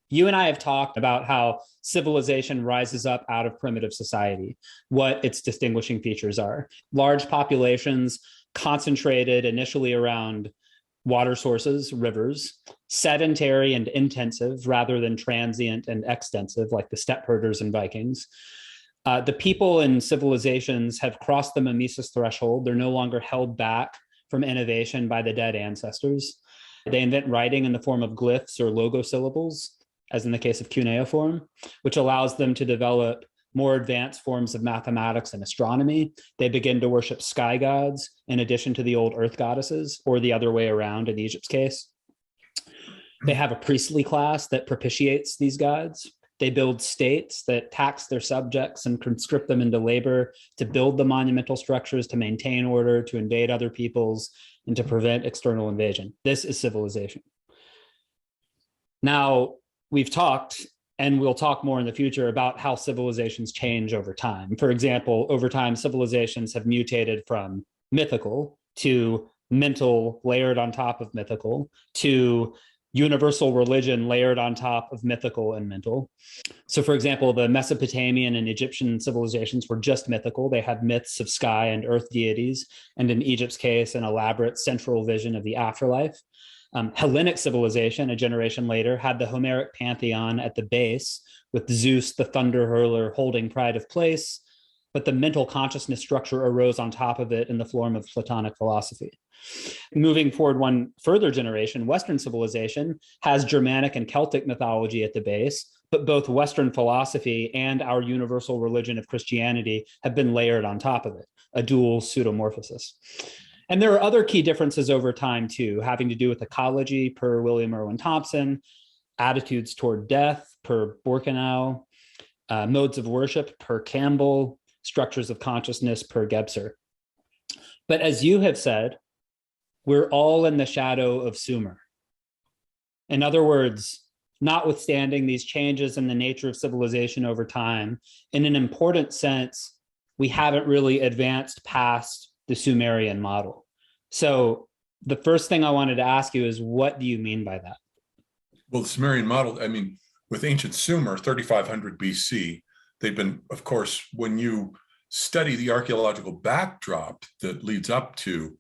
You and I have talked about how civilization rises up out of primitive society, what its distinguishing features are. Large populations concentrated initially around water sources, rivers, sedentary and intensive rather than transient and extensive, like the steppe herders and Vikings. The people and civilizations have crossed the mimesis threshold. They're no longer held back from innovation by the dead ancestors. They invent writing in the form of glyphs or logo syllables, as in the case of cuneiform, which allows them to develop more advanced forms of mathematics and astronomy. They begin to worship sky gods in addition to the old earth goddesses, or the other way around in Egypt's case. They have a priestly class that propitiates these gods. They build states that tax their subjects and conscript them into labor to build the monumental structures, to maintain order, to invade other peoples, and to prevent external invasion. This is civilization. Now, we've talked, and we'll talk more in the future, about how civilizations change over time. For example, over time, civilizations have mutated from mythical to mental layered on top of mythical to universal religion layered on top of mythical and mental. So, for example, the Mesopotamian and Egyptian civilizations were just mythical. They had myths of sky and earth deities, and in Egypt's case, an elaborate central vision of the afterlife. Hellenic civilization, a generation later, had the Homeric pantheon at the base, with Zeus, the thunder hurler, holding pride of place, but the mental consciousness structure arose on top of it in the form of Platonic philosophy. Moving forward one further generation, Western civilization has Germanic and Celtic mythology at the base, but both Western philosophy and our universal religion of Christianity have been layered on top of it, a dual pseudomorphosis. And there are other key differences over time too, having to do with ecology per William Irwin Thompson, attitudes toward death per Borkenau, modes of worship per Campbell, structures of consciousness per Gebser. But as you have said, we're all in the shadow of Sumer. In other words, notwithstanding these changes in the nature of civilization over time, in an important sense, we haven't really advanced past the Sumerian model. So the first thing I wanted to ask you is, what do you mean by that? Well, the Sumerian model, I mean, with ancient Sumer, 3500 BC, they've been, of course, when you study the archaeological backdrop that leads up to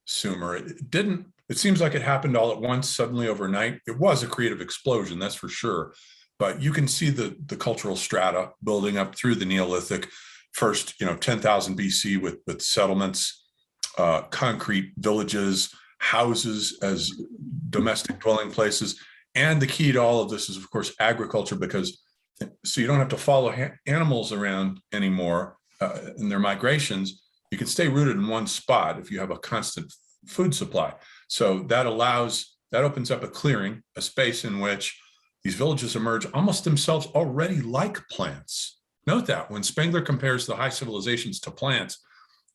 Sumer, it seems like it happened all at once, suddenly overnight. It was a creative explosion, that's for sure. But you can see the cultural strata building up through the Neolithic. First, 10,000 BC with settlements, concrete villages, houses as domestic dwelling places. And the key to all of this is, of course, agriculture, because so you don't have to follow animals around anymore in their migrations. You can stay rooted in one spot if you have a constant food supply. So that opens up a clearing, a space in which these villages emerge almost themselves already like plants. Note that when Spengler compares the high civilizations to plants,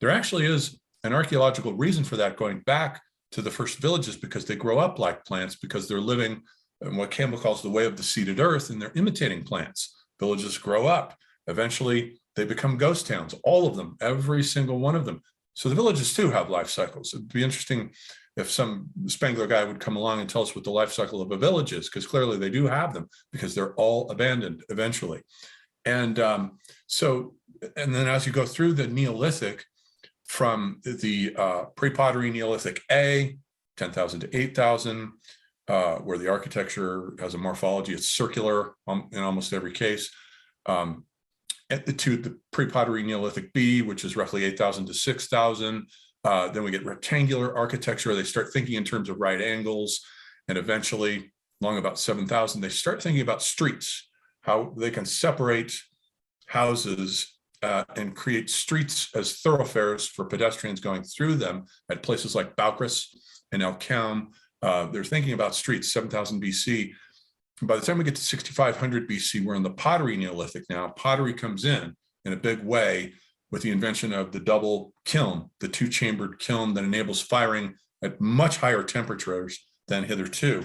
there actually is an archaeological reason for that, going back to the first villages, because they grow up like plants, because they're living in what Campbell calls the way of the seeded earth, and they're imitating plants. Villages grow up. Eventually, they become ghost towns, all of them, every single one of them. So the villages too have life cycles. It'd be interesting if some Spengler guy would come along and tell us what the life cycle of a village is, because clearly they do have them, because they're all abandoned eventually. And then as you go through the Neolithic, from the pre-pottery Neolithic A, 10,000 to 8,000, where the architecture has a morphology, it's circular in almost every case, to the pre-pottery Neolithic B, which is roughly 8,000 to 6,000. Then we get rectangular architecture. They start thinking in terms of right angles. And eventually, along about 7,000, they start thinking about streets, how they can separate houses and create streets as thoroughfares for pedestrians going through them at places like Balkris and El Kaum. They're thinking about streets, 7,000 BC. By the time we get to 6,500 BC, we're in the pottery Neolithic now. Pottery comes in a big way with the invention of the double kiln, the two-chambered kiln that enables firing at much higher temperatures than hitherto.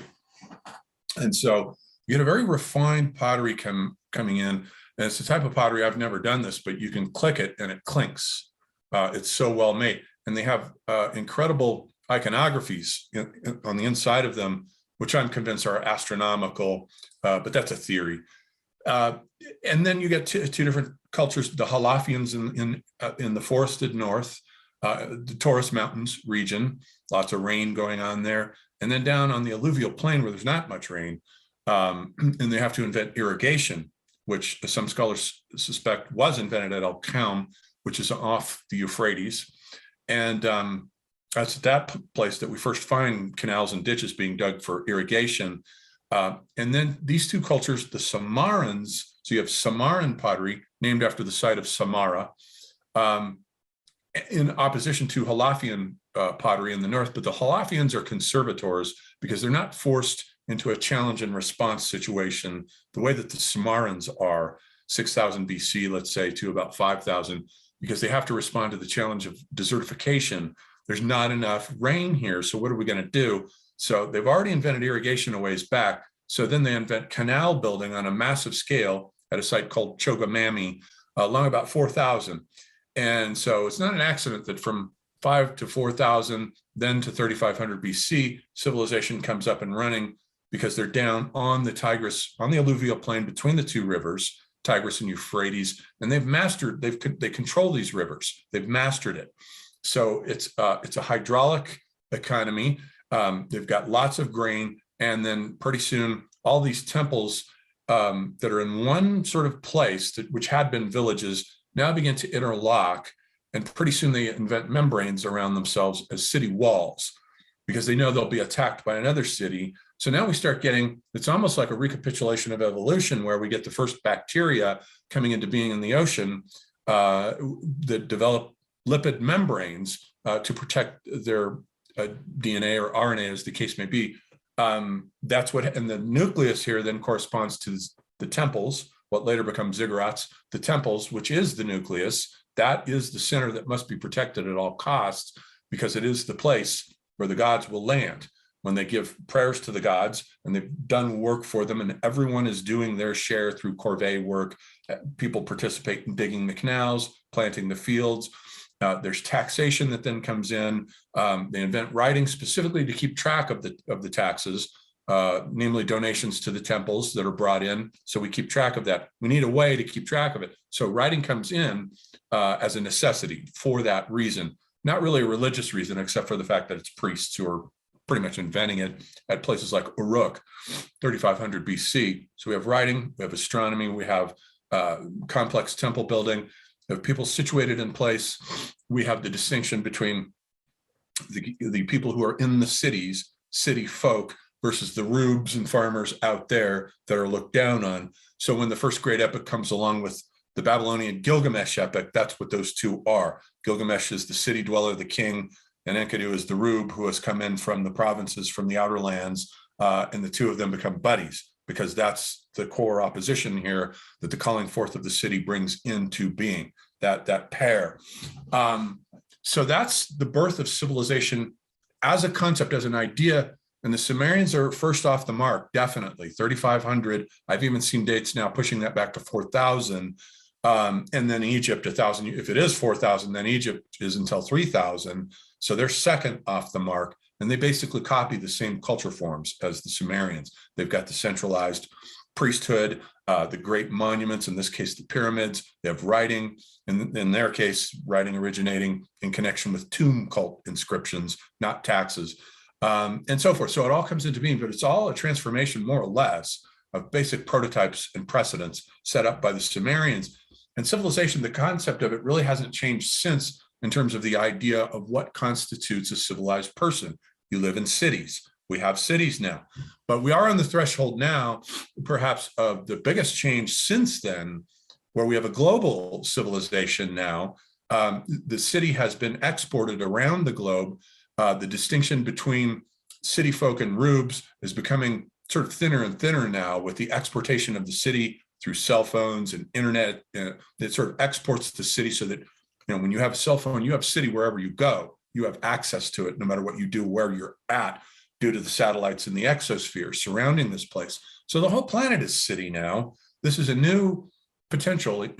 And so you get a very refined pottery coming in. And it's the type of pottery, I've never done this, but you can click it and it clinks. It's so well made. And they have incredible iconographies on the inside of them which I'm convinced are astronomical, but that's a theory. And then you get two different cultures: the Halafians in the forested north, the Taurus Mountains region, lots of rain going on there, and then down on the alluvial plain where there's not much rain, and they have to invent irrigation, which some scholars suspect was invented at El Kham, which is off the Euphrates. And that's at that place that we first find canals and ditches being dug for irrigation. And then these two cultures, the Samarans, so you have Samaran pottery named after the site of Samara, in opposition to Halafian pottery in the north. But the Halafians are conservators because they're not forced into a challenge and response situation the way that the Samarans are, 6,000 BC, let's say, to about 5,000, because they have to respond to the challenge of desertification. There's not enough rain here, so what are we going to do? So they've already invented irrigation a ways back. So then they invent canal building on a massive scale at a site called Chogamami, along about 4,000. And so it's not an accident that from 5 to 4,000, then to 3,500 BC, civilization comes up and running, because they're down on the Tigris, on the alluvial plain between the two rivers, Tigris and Euphrates, and they control these rivers. They've mastered it. So it's a hydraulic economy. They've got lots of grain, and then pretty soon all these temples that are in one sort of place, which had been villages, now begin to interlock, and pretty soon they invent membranes around themselves as city walls, because they know they'll be attacked by another city. So now we start getting, it's almost like a recapitulation of evolution, where we get the first bacteria coming into being in the ocean that develop lipid membranes to protect their DNA or RNA, as the case may be. That's what, and the nucleus here then corresponds to the temples, what later become ziggurats. The temples, which is the nucleus, that is the center that must be protected at all costs, because it is the place where the gods will land when they give prayers to the gods, and they've done work for them, and everyone is doing their share through corvée work. People participate in digging the canals, planting the fields. There's taxation that then comes in. They invent writing specifically to keep track of the taxes, namely donations to the temples that are brought in. So we keep track of that. We need a way to keep track of it. So writing comes in as a necessity for that reason. Not really a religious reason, except for the fact that it's priests who are pretty much inventing it at places like Uruk, 3,500 BC. So we have writing, we have astronomy, we have complex temple building, we have people situated in place. We have the distinction between the people who are in the cities, city folk, versus the rubes and farmers out there that are looked down on. So when the first great epic comes along with the Babylonian Gilgamesh epic, that's what those two are. Gilgamesh is the city dweller, the king, and Enkidu is the rube who has come in from the provinces, from the outer lands, and the two of them become buddies, because that's the core opposition here that the calling forth of the city brings into being, that pair. So that's the birth of civilization as a concept, as an idea. And the Sumerians are first off the mark, definitely 3,500. I've even seen dates now pushing that back to 4,000. And then Egypt, 1,000. If it is 4,000, then Egypt is until 3,000. So they're second off the mark. And they basically copy the same culture forms as the Sumerians. They've got the centralized priesthood, the great monuments, in this case, the pyramids. They have writing, and in their case, writing originating in connection with tomb cult inscriptions, not taxes, and so forth. So it all comes into being, but it's all a transformation, more or less, of basic prototypes and precedents set up by the Sumerians. And civilization, the concept of it really hasn't changed since, in terms of the idea of what constitutes a civilized person. You live in cities. We have cities now, but we are on the threshold now, perhaps of the biggest change since then, where we have a global civilization now. The city has been exported around the globe. The distinction between city folk and rubes is becoming sort of thinner and thinner now, with the exportation of the city through cell phones and internet. It sort of exports the city so that, when you have a cell phone, you have city wherever you go. You have access to it no matter what you do, where you're at, due to the satellites in the exosphere surrounding this place. So the whole planet is city now. This is a new potentially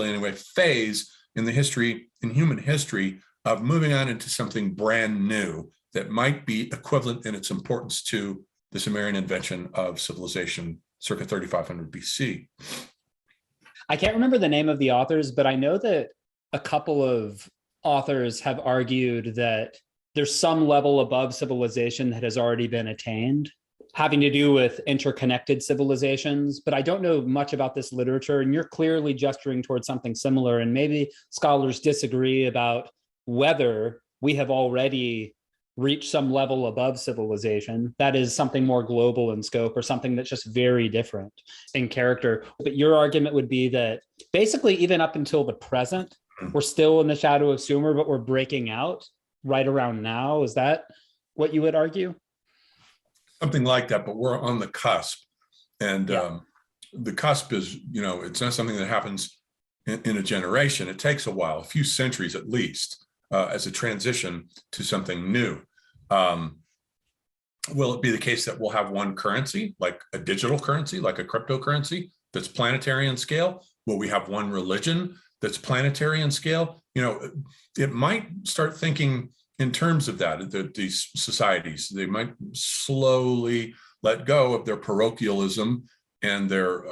anyway, phase in human history, of moving on into something brand new that might be equivalent in its importance to the Sumerian invention of civilization circa 3500 BC. I can't remember the name of the authors, but I know that a couple of authors have argued that there's some level above civilization that has already been attained, having to do with interconnected civilizations. But I don't know much about this literature, and you're clearly gesturing towards something similar. And maybe scholars disagree about whether we have already reached some level above civilization that is something more global in scope, or something that's just very different in character. But your argument would be that basically, even up until the present, we're still in the shadow of Sumer, but we're breaking out right around now. Is that what you would argue? Something like that, but we're on the cusp. And the cusp is, it's not something that happens in a generation. It takes a while, a few centuries at least, as a transition to something new. Will it be the case that we'll have one currency, like a digital currency, like a cryptocurrency that's planetary in scale? Will we have one religion that's planetary in scale? It might start thinking in terms of that, these societies, they might slowly let go of their parochialism and their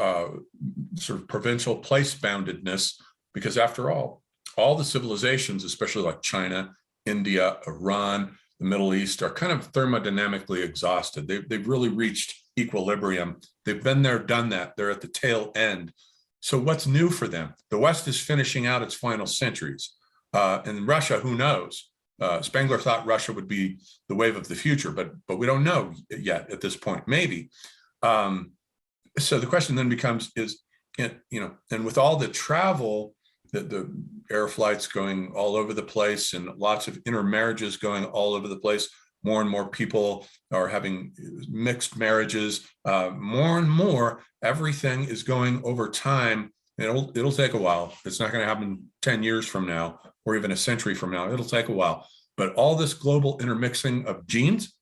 sort of provincial place-boundedness, because after all the civilizations, especially like China, India, Iran, the Middle East, are kind of thermodynamically exhausted. They've really reached equilibrium. They've been there, done that. They're at the tail end. So what's new for them? The West is finishing out its final centuries. And Russia, who knows? Spengler thought Russia would be the wave of the future, but we don't know yet at this point, maybe. So the question then becomes and with all the travel, the air flights going all over the place and lots of intermarriages going all over the place, more and more people are having mixed marriages, more and more, everything is going over time. It'll take a while. It's not going to happen 10 years from now or even a century from now. It'll take a while. But all this global intermixing of genes,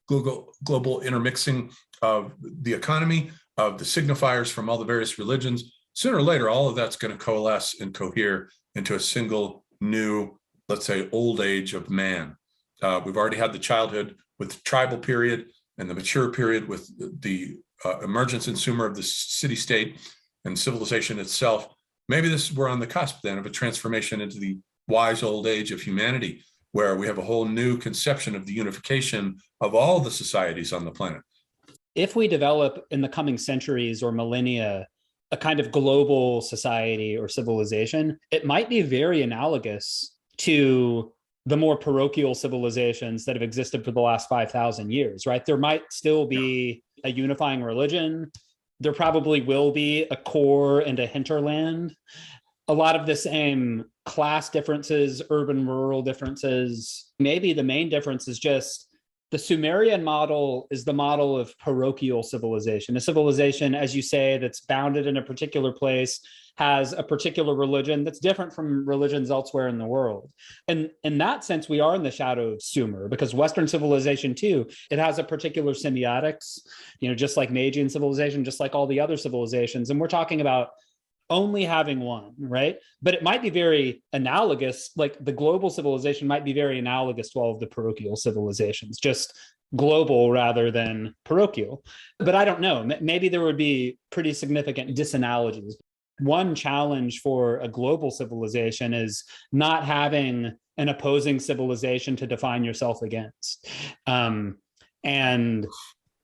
global intermixing of the economy, of the signifiers from all the various religions, sooner or later, all of that's going to coalesce and cohere into a single new, let's say, old age of man. We've already had the childhood with the tribal period and the mature period with the emergence in Sumer of the city-state and civilization itself. Maybe we're on the cusp then of a transformation into the wise old age of humanity, where we have a whole new conception of the unification of all the societies on the planet. If we develop in the coming centuries or millennia a kind of global society or civilization, it might be very analogous to the more parochial civilizations that have existed for the last 5,000 years, right? There might still be a unifying religion. There probably will be a core and a hinterland. A lot of the same class differences, urban-rural differences. Maybe the main difference is just the Sumerian model is the model of parochial civilization, a civilization, as you say, that's bounded in a particular place, has a particular religion that's different from religions elsewhere in the world. And in that sense, we are in the shadow of Sumer, because Western civilization too, it has a particular semiotics, just like Magian civilization, just like all the other civilizations. And we're talking about only having one, right? But it might be very analogous, like the global civilization might be very analogous to all of the parochial civilizations, just global rather than parochial. But I don't know, maybe there would be pretty significant disanalogies. One challenge for a global civilization is not having an opposing civilization to define yourself against. And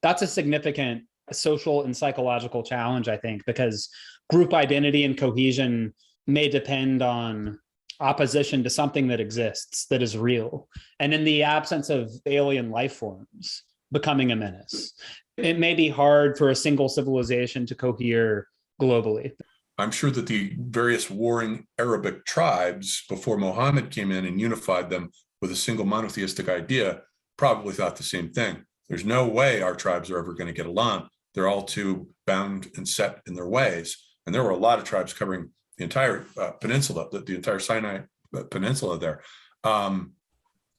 that's a significant social and psychological challenge, I think, because group identity and cohesion may depend on opposition to something that exists, that is real. And in the absence of alien life forms becoming a menace, it may be hard for a single civilization to cohere globally. I'm sure that the various warring Arabic tribes before Muhammad came in and unified them with a single monotheistic idea probably thought the same thing. There's no way our tribes are ever going to get along. They're all too bound and set in their ways. And there were a lot of tribes covering the entire peninsula, the entire Sinai Peninsula there, the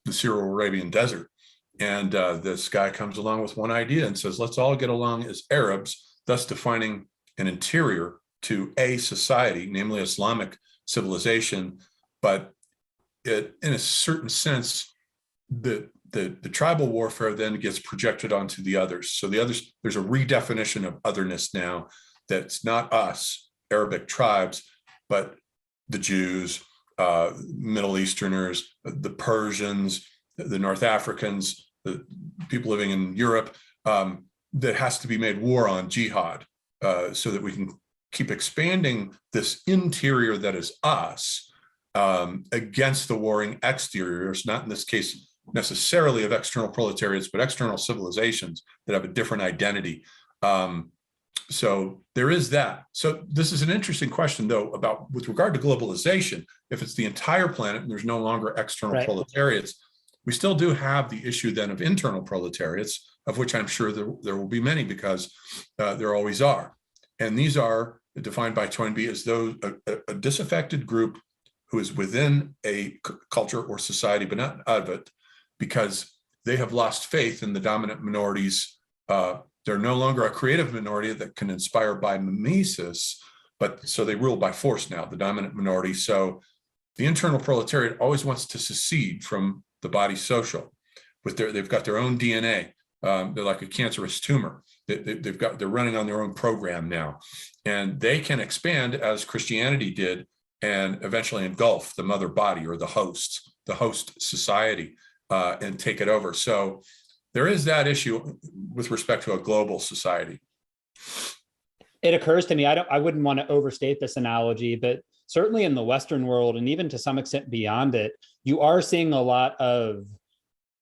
Syro-Arabian desert. And this guy comes along with one idea and says, let's all get along as Arabs, thus defining an interior to a society, namely Islamic civilization. But in a certain sense, the the tribal warfare then gets projected onto the others. So the others, there's a redefinition of otherness now that's not us, Arabic tribes, but the Jews, Middle Easterners, the Persians, the North Africans, the people living in Europe, that has to be made war on, jihad, so that we can keep expanding this interior that is us against the warring exteriors, not in this case necessarily of external proletariats, but external civilizations that have a different identity. So there is that. So this is an interesting question, though, about with regard to globalization. If it's the entire planet and there's no longer external proletariats, we still do have the issue then of internal proletariats, of which I'm sure there will be many, because there always are. And these are defined by Toynbee as those a disaffected group who is within a culture or society, but not out of it, because they have lost faith in the dominant minorities. They're no longer a creative minority that can inspire by mimesis, but so they rule by force now, the dominant minority. So the internal proletariat always wants to secede from the body social. They've got their own DNA. They're like a cancerous tumor. They're running on their own program now, and they can expand as Christianity did, and eventually engulf the mother body or the host society, and take it over. So there is that issue with respect to a global society. It occurs to me, I wouldn't want to overstate this analogy, but certainly in the Western world, and even to some extent beyond it, you are seeing a lot of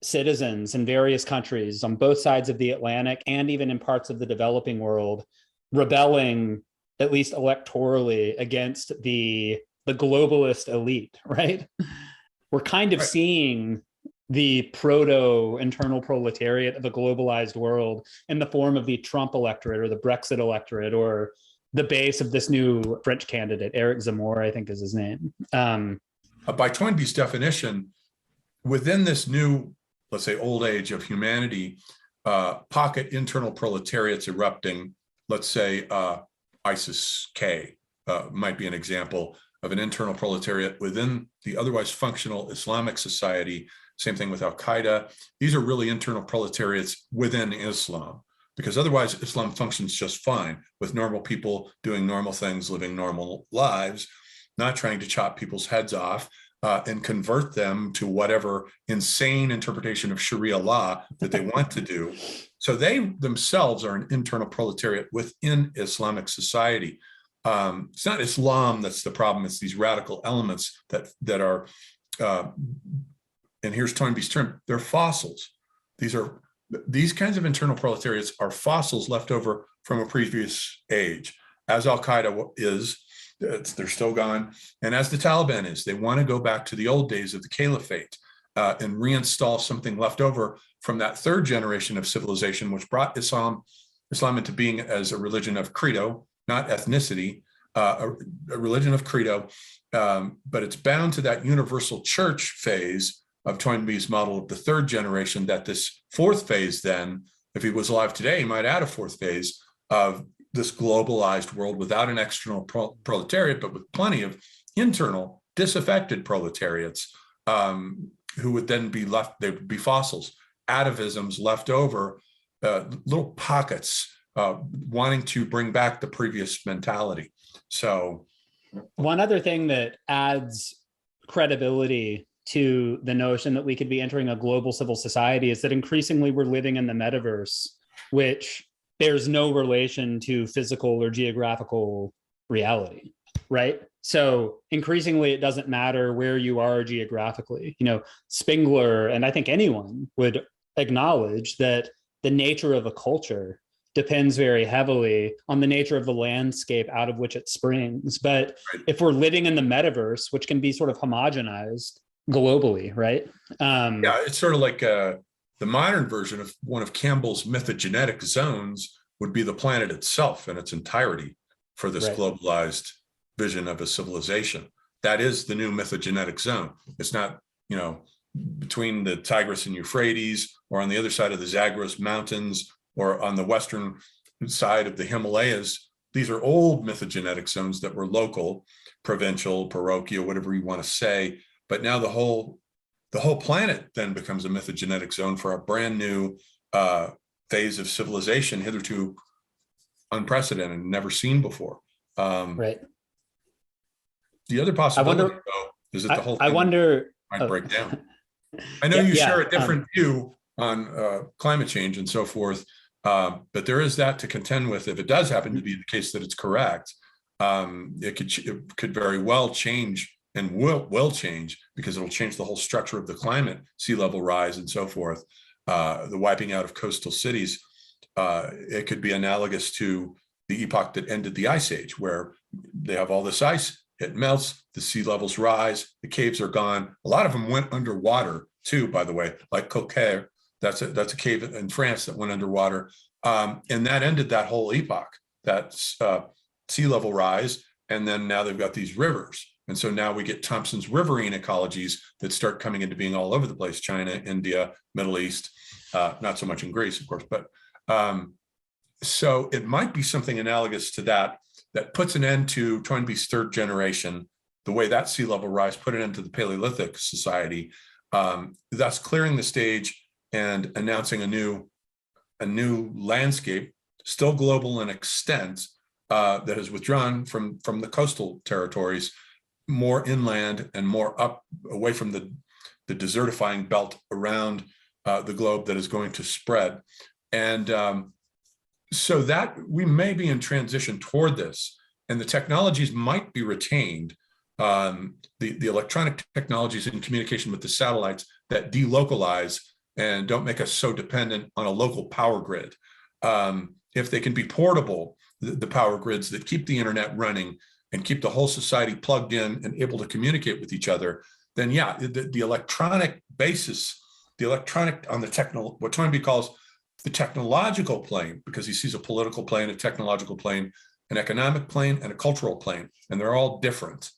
citizens in various countries on both sides of the Atlantic and even in parts of the developing world rebelling, at least electorally, against the globalist elite, right? We're kind of seeing the proto-internal proletariat of a globalized world in the form of the Trump electorate or the Brexit electorate or the base of this new French candidate, Eric Zemmour, I think is his name. By Toynbee's definition, within this new, let's say, old age of humanity, pocket internal proletariats erupting, let's say ISIS-K might be an example of an internal proletariat within the otherwise functional Islamic society. Same thing with Al-Qaeda. These are really internal proletariats within Islam, because otherwise Islam functions just fine with normal people doing normal things, living normal lives, not trying to chop people's heads off and convert them to whatever insane interpretation of Sharia law that they want to do. So they themselves are an internal proletariat within Islamic society. It's not Islam that's the problem, it's these radical elements that are, and here's Toynbee's term, they're fossils. These kinds of internal proletariats are fossils left over from a previous age, as Al-Qaeda is. They're still gone. And as the Taliban is, they want to go back to the old days of the caliphate and reinstall something left over from that third generation of civilization, which brought Islam into being as a religion of credo, not ethnicity, a religion of credo, but it's bound to that universal church phase of Toynbee's model of the third generation, that this fourth phase then, if he was alive today, he might add a fourth phase of this globalized world without an external proletariat, but with plenty of internal disaffected proletariats who would then be left, they would be fossils, atavisms left over, little pockets wanting to bring back the previous mentality. So one other thing that adds credibility to the notion that we could be entering a global civil society is that increasingly we're living in the metaverse, which there's no relation to physical or geographical reality, right? So increasingly, it doesn't matter where you are geographically. You know, Spengler, and I think anyone would acknowledge that the nature of a culture depends very heavily on the nature of the landscape out of which it springs. But if we're living in the metaverse, which can be sort of homogenized globally, right? Yeah, it's sort of like the modern version of one of Campbell's mythogenetic zones would be the planet itself in its entirety for this globalized vision of a civilization. That is the new mythogenetic zone. It's not, you know, between the Tigris and Euphrates, or on the other side of the Zagros Mountains, or on the western side of the Himalayas. These are old mythogenetic zones that were local, provincial, parochial, whatever you want to say. But now the whole the whole planet then becomes a mythogenetic zone for a brand new phase of civilization, hitherto unprecedented, never seen before. Right. The other I possibility, wonder. though, is that the whole I thing wonder. might Oh. break down. I know Yeah, you share yeah. a different view on climate change and so forth, but there is that to contend with. If it does happen to be the case that it's correct, it could very well change, and will change, because it'll change the whole structure of the climate, sea level rise and so forth, the wiping out of coastal cities. It could be analogous to the epoch that ended the Ice Age, where they have all this ice, it melts, the sea levels rise, the caves are gone. A lot of them went underwater too, by the way, like Coquet. That's a cave in France that went underwater. And that ended that whole epoch, that sea level rise. And then now they've got these rivers. And so now we get Thompson's riverine ecologies that start coming into being all over the place: China, India, Middle East, not so much in Greece, of course, but so it might be something analogous to that puts an end to Toynbee's third generation, the way that sea level rise put an end to the Paleolithic society, thus clearing the stage and announcing a new landscape, still global in extent, that has withdrawn from the coastal territories, more inland and more up away from the desertifying belt around the globe that is going to spread. And so that we may be in transition toward this, and the technologies might be retained, the electronic technologies in communication with the satellites that delocalize and don't make us so dependent on a local power grid. If they can be portable, the power grids that keep the internet running and keep the whole society plugged in and able to communicate with each other, then yeah, the electronic basis, the electronic on the what Toynbee calls the technological plane, because he sees a political plane, a technological plane, an economic plane, and a cultural plane, and they're all different.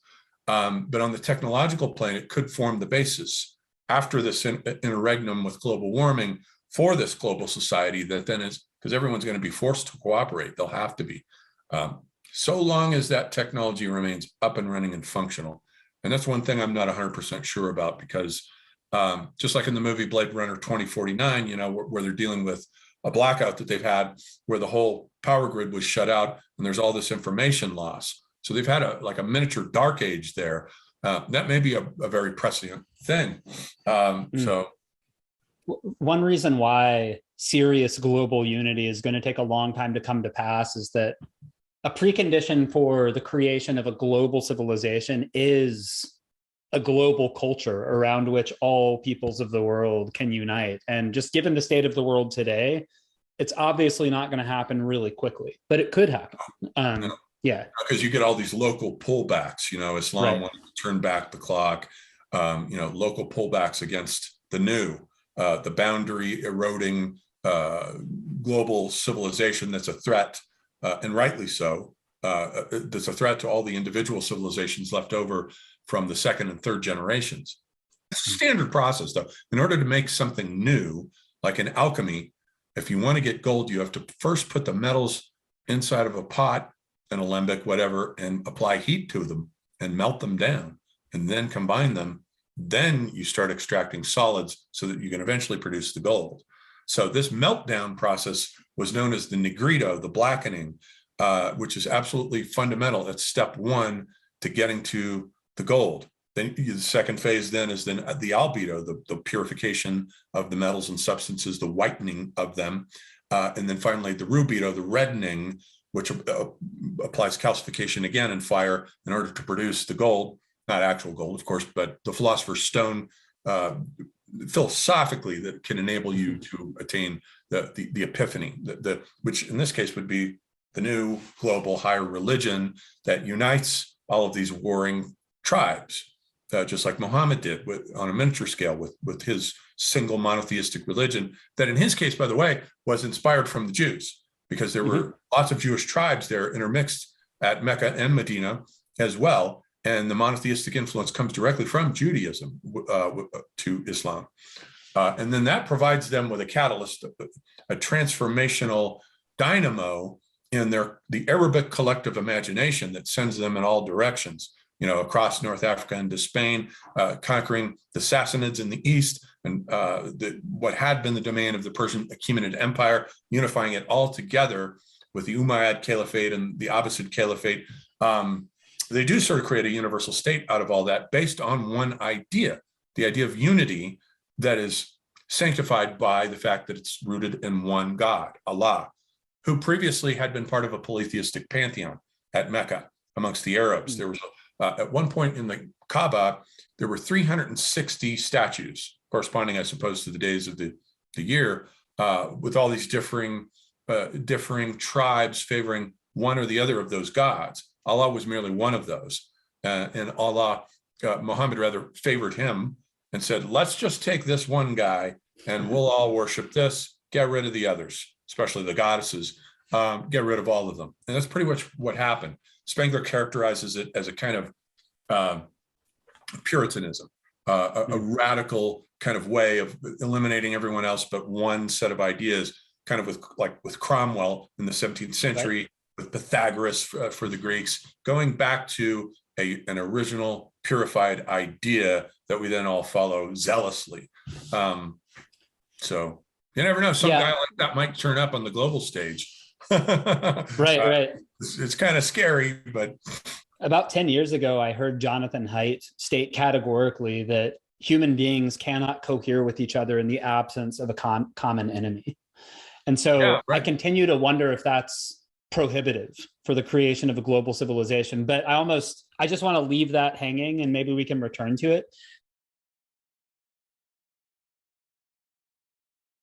But on the technological plane, it could form the basis after this interregnum with global warming for this global society that then is, because everyone's going to be forced to cooperate. They'll have to be, so long as that technology remains up and running and functional. And that's one thing I'm not 100% sure about, because just like in the movie Blade Runner 2049, where they're dealing with a blackout that they've had, where the whole power grid was shut out and there's all this information loss. So they've had a miniature dark age there. That may be a very prescient thing. So one reason why serious global unity is going to take a long time to come to pass is that a precondition for the creation of a global civilization is a global culture around which all peoples of the world can unite. And just given the state of the world today, it's obviously not going to happen really quickly, but it could happen. Yeah. Because you get all these local pullbacks, Islam wanting to turn back the clock, local pullbacks against the new, the boundary eroding global civilization that's a threat, and rightly so. That's a threat to all the individual civilizations left over from the second and third generations. It's a standard process, though. In order to make something new, like in alchemy, if you want to get gold, you have to first put the metals inside of a pot, an alembic, whatever, and apply heat to them and melt them down, and then combine them. Then you start extracting solids so that you can eventually produce the gold. So this meltdown process was known as the negrito, the blackening, which is absolutely fundamental. That's step one to getting to the gold. Then the second phase then is then the albedo, the purification of the metals and substances, the whitening of them. And then finally the rubedo, the reddening, which applies calcification again in fire in order to produce the gold, not actual gold, of course, but the philosopher's stone, philosophically, that can enable you to attain the epiphany, which in this case would be the new global higher religion that unites all of these warring tribes, just like Muhammad did on a miniature scale with his single monotheistic religion, that in his case, by the way, was inspired from the Jews, because there were lots of Jewish tribes there intermixed at Mecca and Medina as well. And the monotheistic influence comes directly from Judaism to Islam. And then that provides them with a catalyst, a transformational dynamo in the Arabic collective imagination that sends them in all directions. across North Africa into Spain, conquering the Sassanids in the east, and what had been the domain of the Persian Achaemenid Empire, unifying it all together with the Umayyad Caliphate and the Abbasid Caliphate. They do sort of create a universal state out of all that based on one idea, the idea of unity that is sanctified by the fact that it's rooted in one God, Allah, who previously had been part of a polytheistic pantheon at Mecca amongst the Arabs. There was, at one point in the Kaaba, there were 360 statues, corresponding, I suppose, to the days of the year, with all these differing tribes favoring one or the other of those gods. Allah was merely one of those. And Muhammad rather favored him and said, let's just take this one guy and we'll all worship this, get rid of the others, especially the goddesses, get rid of all of them. And that's pretty much what happened. Spengler characterizes it as a kind of Puritanism, a radical kind of way of eliminating everyone else but one set of ideas, kind of with Cromwell in the 17th century, right, with Pythagoras for the Greeks, going back to an original purified idea that we then all follow zealously. So you never know, some guy like that might turn up on the global stage. Right. It's kind of scary, but. About 10 years ago, I heard Jonathan Haidt state categorically that human beings cannot cohere with each other in the absence of a common enemy. And so I continue to wonder if that's prohibitive for the creation of a global civilization. But I just want to leave that hanging, and maybe we can return to it,